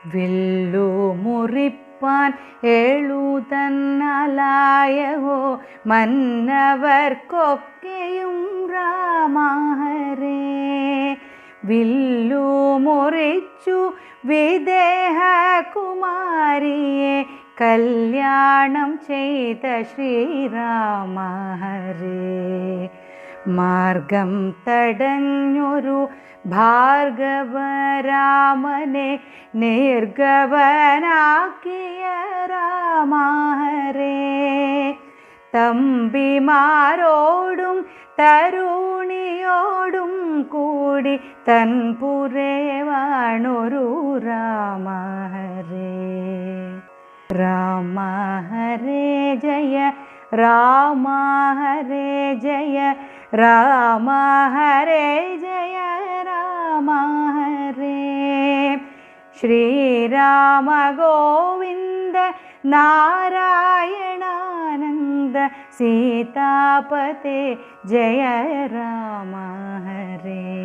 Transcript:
വില്ലു മുറിപ്പാൻ എഴുതന്നാലായവോ മന്നവർക്കൊക്കെയും രാമഹരേ. വില്ലു മുറിച്ചു വിദേഹകുമാരിയെ കല്യാണം ചെയ്ത ശ്രീരാമഹരേ. മാർഗം തടഞ്ഞൊരു ഭാർഗവരാമനെ നിർഗവനാക്കിയ രാമഹരേ. തമ്പിമാരോടും തരുണിയോടും കൂടി തൻപുരേ വാണൊരു രാമഹരേ. രാമ ഹരേ ജയ രാമ ഹരേ ജയ രാമ ഹരേ ജയ രാമ ഹരേ. ശ്രീരാമ ഗോവിന്ദ നാരായണാനന്ദ സീതാപതേ ജയ രാമ ഹരേ.